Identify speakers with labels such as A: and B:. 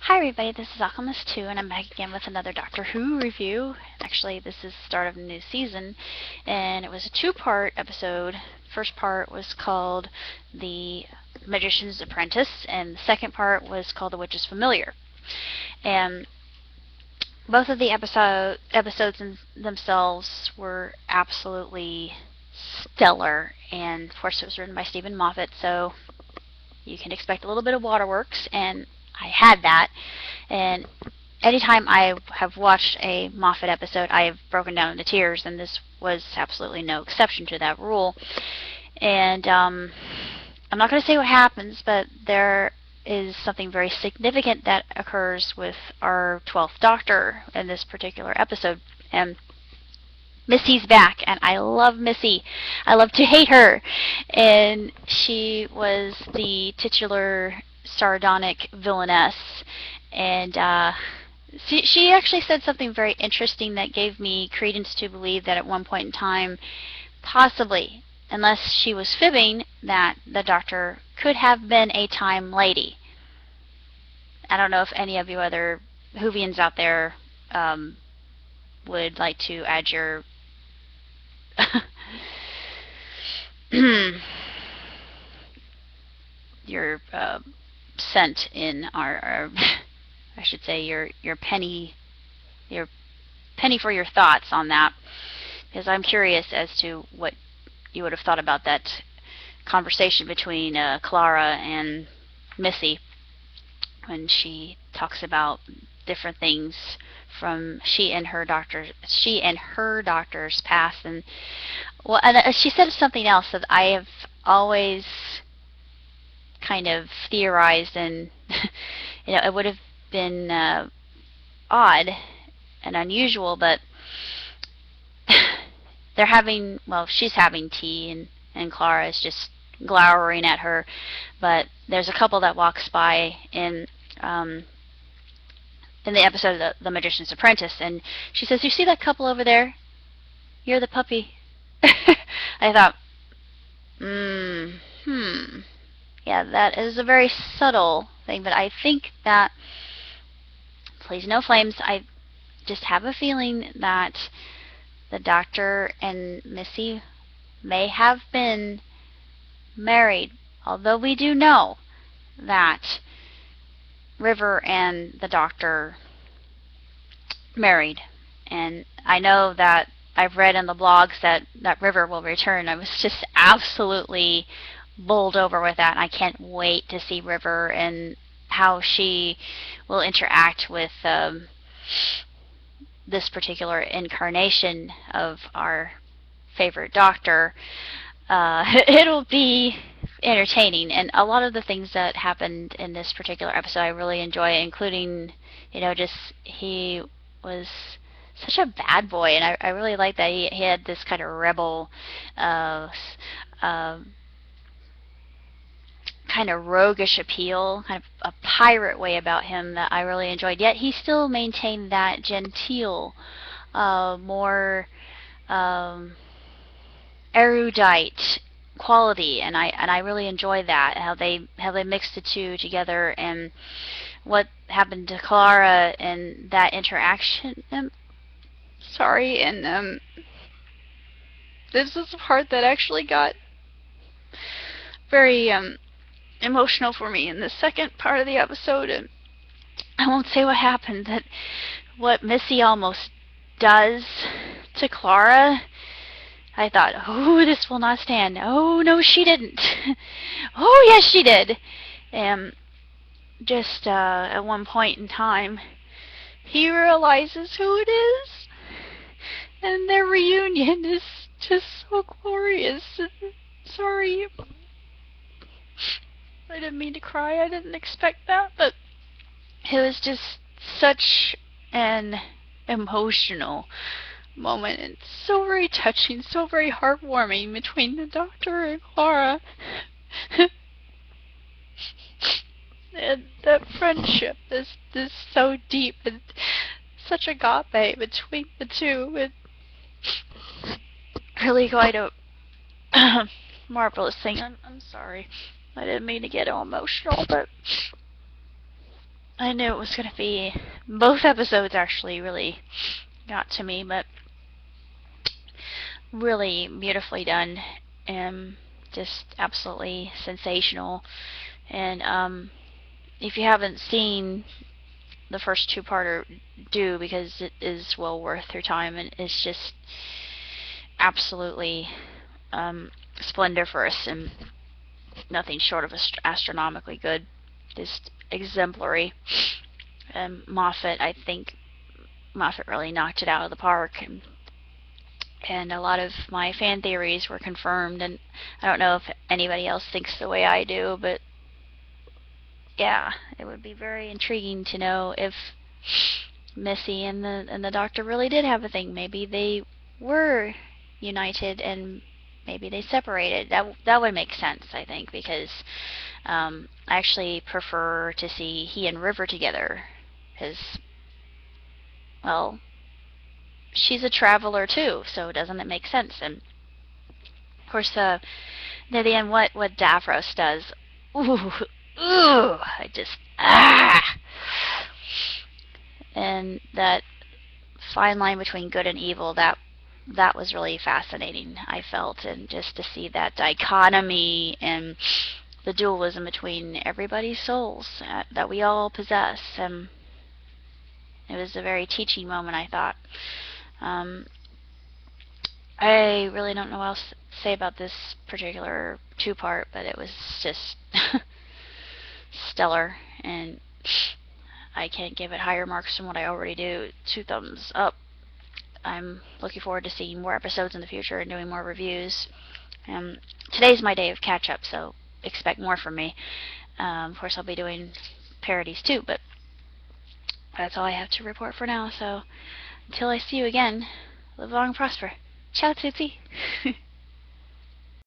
A: Hi everybody, this is Alchemist2 and I'm back again with another Doctor Who review. Actually, this is the start of a new season, and it was a two-part episode. First part was called The Magician's Apprentice, and the second part was called The Witch's Familiar. And both of the episodes themselves were absolutely stellar, and of course it was written by Stephen Moffat, so you can expect a little bit of waterworks, and I had that. And anytime I have watched a Moffat episode, I have broken down into tears, and this was absolutely no exception to that rule. And I'm not going to say what happens, but there is something very significant that occurs with our 12th Doctor in this particular episode. And Missy's back, and I love Missy. I love to hate her. And she was the titular sardonic villainess, and she actually said something very interesting that gave me credence to believe that at one point in time, possibly, unless she was fibbing, that the Doctor could have been a time lady. I don't know if any of you other Whovians out there would like to add your your cent in our I should say your penny for your thoughts on that, because I'm curious as to what you would have thought about that conversation between Clara and Missy when she talks about different things from she and her doctor's past. And well, and she said something else that I have always kind of theorized, and you know, it would have been odd and unusual, but they're having, well, she's having tea, and Clara is just glowering at her. But there's a couple that walks by in the episode of The Magician's Apprentice, and she says, "You see that couple over there? You're the puppy." I thought, yeah, that is a very subtle thing, but I think that, please no flames, I just have a feeling that the Doctor and Missy may have been married, although we do know that River and the Doctor married. And I know that I've read in the blogs that River will return. I was just absolutely bowled over with that, and I can't wait to see River and how she will interact with this particular incarnation of our favorite Doctor. It'll be entertaining, and a lot of the things that happened in this particular episode I really enjoy, including, you know, just he was such a bad boy, and I really like that he had this kind of rebel kind of roguish appeal, kind of a pirate way about him that I really enjoyed. Yet he still maintained that genteel, more erudite quality, and I really enjoyed that, how they mixed the two together, and what happened to Clara and that interaction. Sorry, and this is the part that actually got very emotional for me in the second part of the episode, and I won't say what happened, that what Missy almost does to Clara. I thought, oh, this will not stand. Oh, no, she didn't. Oh, yes, she did. And just at one point in time, he realizes who it is, and their reunion is just so glorious. Sorry, I didn't mean to cry. I didn't expect that, but it was just such an emotional moment, and so very touching, so very heartwarming between the Doctor and Clara. And that friendship is so deep, and such agape between the two, and really quite a marvelous thing. I'm sorry. I didn't mean to get all emotional, but I knew it was going to be, both episodes actually really got to me, but really beautifully done and just absolutely sensational. And if you haven't seen the first two-parter, do, because it is well worth your time, and it's just absolutely splendiferous and nothing short of astronomically good. Just exemplary. I think Moffat really knocked it out of the park, and a lot of my fan theories were confirmed, and I don't know if anybody else thinks the way I do, but yeah, it would be very intriguing to know if Missy and the Doctor really did have a thing. Maybe they were united and maybe they separated. That would make sense, I think, because I actually prefer to see he and River together, because, well, she's a traveler too, so doesn't it make sense? And of course, near the end, what Davros does, ooh, I just and that fine line between good and evil, that was really fascinating, I felt, and just to see that dichotomy and the dualism between everybody's souls that we all possess. And it was a very teaching moment, I thought. I really don't know what else to say about this particular two-part, but it was just stellar, and I can't give it higher marks than what I already do. 2 thumbs up. I'm looking forward to seeing more episodes in the future and doing more reviews. Today's my day of catch-up, so expect more from me. Of course, I'll be doing parodies too, but that's all I have to report for now. So until I see you again, live long and prosper. Ciao, Tootsie.